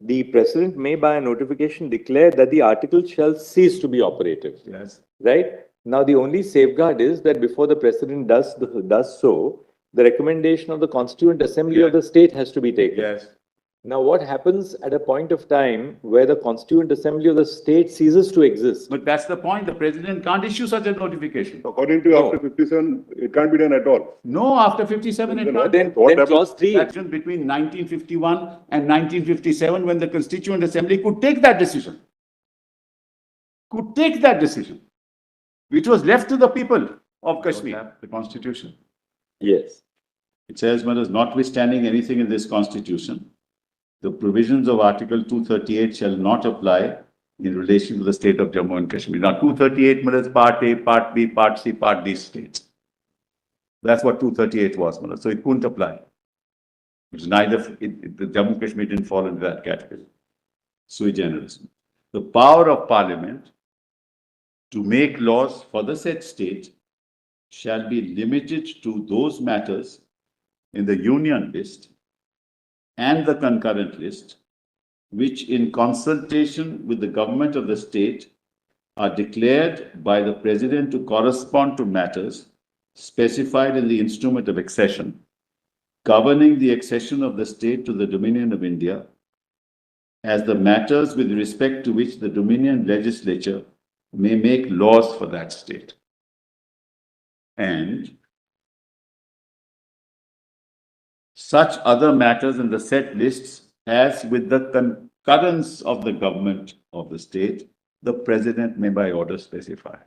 the President may by a notification declare that the article shall cease to be operative. Yes. Right? Now, the only safeguard is that before the President does so, the recommendation of the Constituent Assembly of the state has to be taken. Yes. Now, what happens at a point of time where the Constituent Assembly of the state ceases to exist? But that's the point. The President can't issue such a notification. According to after 57, it can't be done at all. No, after 57, it can't. Then clause 3. Action between 1951 and 1957, when the Constituent Assembly could take that decision. Could take that decision, which was left to the people of Kashmir. The Constitution. Yes. It says, notwithstanding anything in this Constitution, the provisions of Article 238 shall not apply in relation to the state of Jammu and Kashmir. Now, 238 means Part A, Part B, Part C, Part D states. That's what 238 was, so it couldn't apply. It's neither, the Jammu and Kashmir didn't fall into that category. Sui generis. The power of Parliament to make laws for the said state shall be limited to those matters in the Union list and the concurrent list, which in consultation with the government of the state are declared by the President to correspond to matters specified in the instrument of accession, governing the accession of the state to the Dominion of India, as the matters with respect to which the Dominion legislature may make laws for that state. And such other matters in the set lists as with the concurrence of the government of the state, the President may by order specify.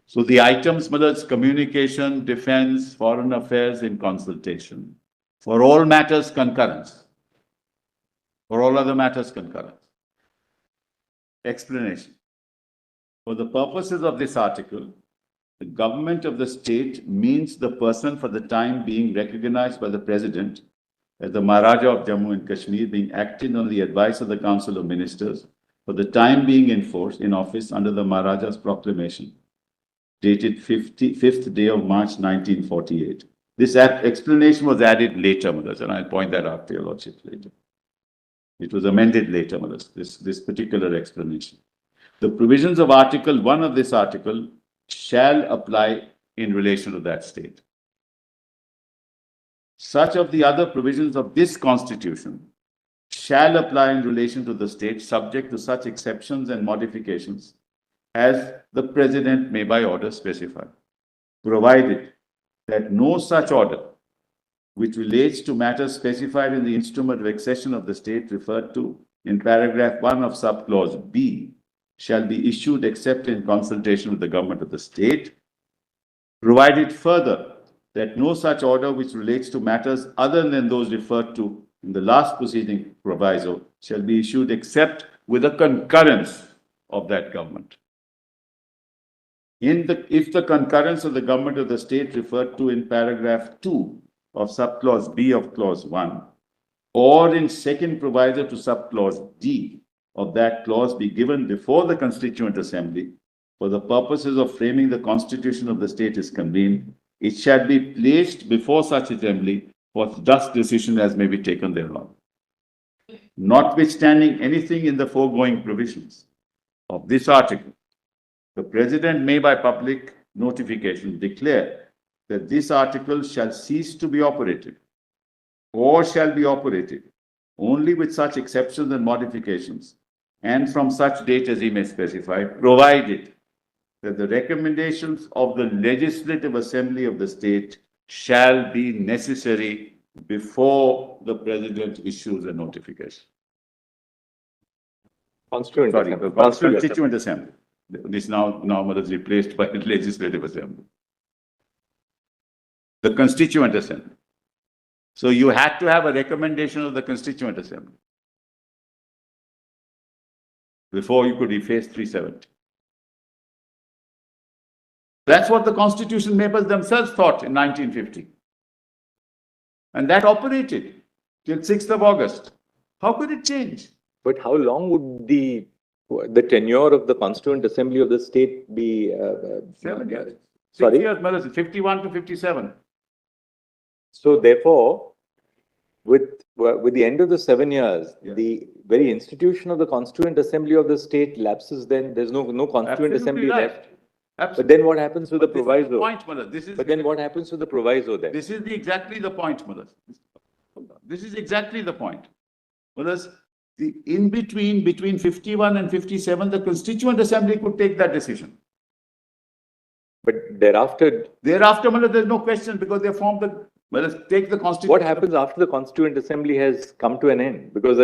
So the items, whether it's communication, defense, foreign affairs in consultation, for all matters concurrence, for all other matters concurrence. Explanation. For the purposes of this article, the government of the state means the person for the time being recognized by the President as the Maharaja of Jammu and Kashmir, being acted on the advice of the Council of Ministers for the time being in office under the Maharaja's proclamation, dated 5th day of March 1948. This explanation was added later, and I'll point that out to your lordship later. It was amended later, this particular explanation. The provisions of Article 1 of this article shall apply in relation to that state. Such of the other provisions of this Constitution shall apply in relation to the state, subject to such exceptions and modifications as the President may by order specify, provided that no such order which relates to matters specified in the instrument of accession of the state referred to in paragraph 1 of subclause B shall be issued except in consultation with the government of the state, provided further that no such order which relates to matters other than those referred to in the last proceeding proviso shall be issued except with the concurrence of that government. If the concurrence of the government of the state referred to in paragraph 2 of subclause B of clause 1, or in second proviso to subclause D of that clause be given before the Constituent Assembly for the purposes of framing the Constitution of the state is convened, it shall be placed before such assembly for just decision as may be taken thereon. Notwithstanding anything in the foregoing provisions of this article, the President may by public notification declare that this article shall cease to be operative or shall be operative only with such exceptions and modifications and from such date as he may specify, provided that the recommendations of the Legislative Assembly of the state shall be necessary before the President issues a notification. Constituent Assembly. This now is replaced by the Legislative Assembly. The Constituent Assembly. So you had to have a recommendation of the Constituent Assembly before you could efface 370. That's what the Constitution makers themselves thought in 1950. And that operated till 6th of August. How could it change? But how long would the tenure of the Constituent Assembly of the state be? 7 years. Sorry? 6 years, 51 to 57. So therefore, with the end of the 7 years, the very institution of the Constituent Assembly of the state lapses, then there's no Constituent Absolutely Assembly right. left. Absolutely. But then what happens with the But this is proviso? point, Malad. This is. But then what happens with the proviso then? This is exactly the point, Malad. This is exactly the point. Malad, the in between 51 and 57, the Constituent Assembly could take that decision. But thereafter, Malad, there's no question because they formed the. Malad, take the Constitution. what happens after the Constituent Assembly has come to an end? Because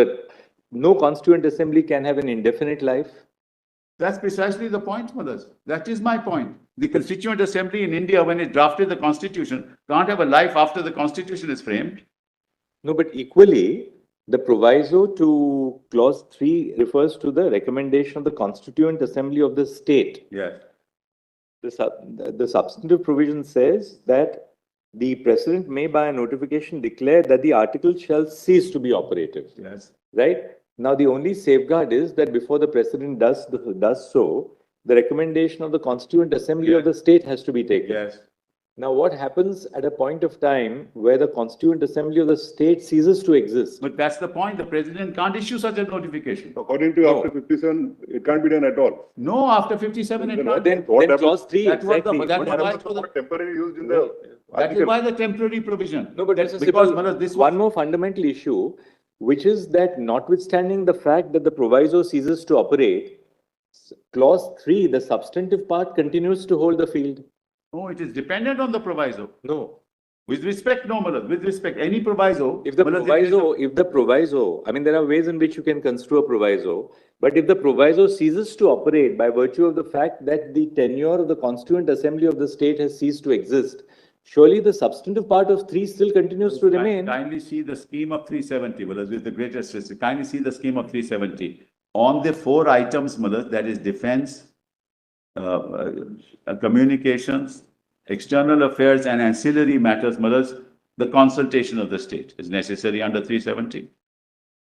no Constituent Assembly can have an indefinite life. That's precisely the point, Malad. That is my point. The Constituent Assembly in India, when it drafted the Constitution, can't have a life after the Constitution is framed. No, but equally, the proviso to clause 3 refers to the recommendation of the Constituent Assembly of the state. Yes. The substantive provision says that the president may by a notification declare that the article shall cease to be operative. Yes. Right? Now, the only safeguard is that before the president does so, the recommendation of the Constituent Assembly of the state has to be taken. Yes. Now, what happens at a point of time where the Constituent Assembly of the state ceases to exist? But that's the point. The president can't issue such a notification. According to you, after 57, it can't be done at all. No, after 57, it can't. Then clause 3, That's what exactly. that's What why happens it was to the temporary used in the that is article? why the temporary provision. No, but there's a because simple, Manoj, this one more fundamental issue, which is that notwithstanding the fact that the proviso ceases to operate, clause 3, the substantive part, continues to hold the field. No, it is dependent on the proviso. No. With respect, no, Manoj. With respect, any proviso. If the Manoj, proviso, I mean, there are ways in which you can construe a proviso, but if the proviso ceases to operate by virtue of the fact that the tenure of the Constituent Assembly of the state has ceased to exist, surely the substantive part of 3 still continues to remain. Kindly see the scheme of 370, Manoj, with the greatest respect. Kindly see the scheme of 370. On the 4 items, Manoj, that is defense, communications, external affairs and ancillary matters, Manoj, the consultation of the state is necessary under 370.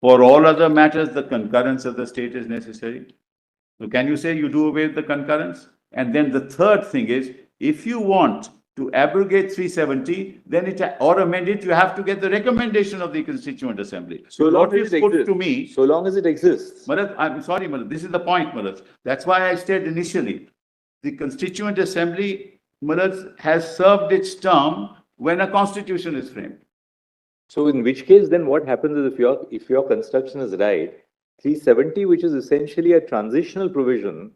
For all other matters, the concurrence of the state is necessary. So can you say you do away with the concurrence? And then the third thing is, if you want to abrogate 370, then or amend it, you have to get the recommendation of the Constituent Assembly. So what is put to me, so long as it exists. Manoj, I'm sorry, Manoj, this is the point, Manoj. That's why I said initially, the Constituent Assembly, Manoj, has served its term when a constitution is framed. So in which case, then what happens is if your construction is right, 370, which is essentially a transitional provision,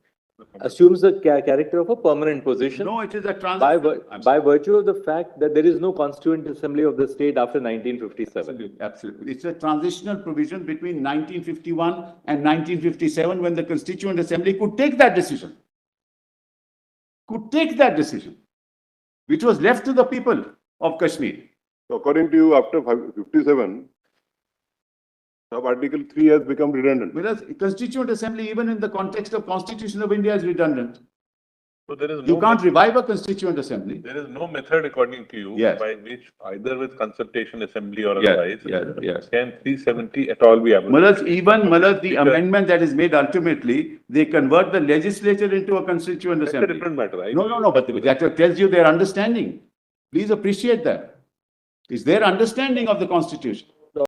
assumes the character of a permanent position. No, it is a transition. By virtue of the fact that there is no Constituent Assembly of the state after 1957. Absolutely. It's a transitional provision between 1951 and 1957 when the Constituent Assembly could take that decision. Which was left to the people of Kashmir. So according to you, after 57, Article 3 has become redundant. Whereas Constituent Assembly, even in the context of Constitution of India, is redundant. So there is You can't revive a Constituent Assembly. There is no method, according to you, Yes. by which either with consultation assembly or Yes, otherwise, yes. can 370 at all be abrogated? Malaj, the amendment that is made ultimately, they convert the legislature into a Constituent That's a Assembly. different matter, right? No, but that tells you their understanding. Please appreciate that. It's their understanding of the Constitution.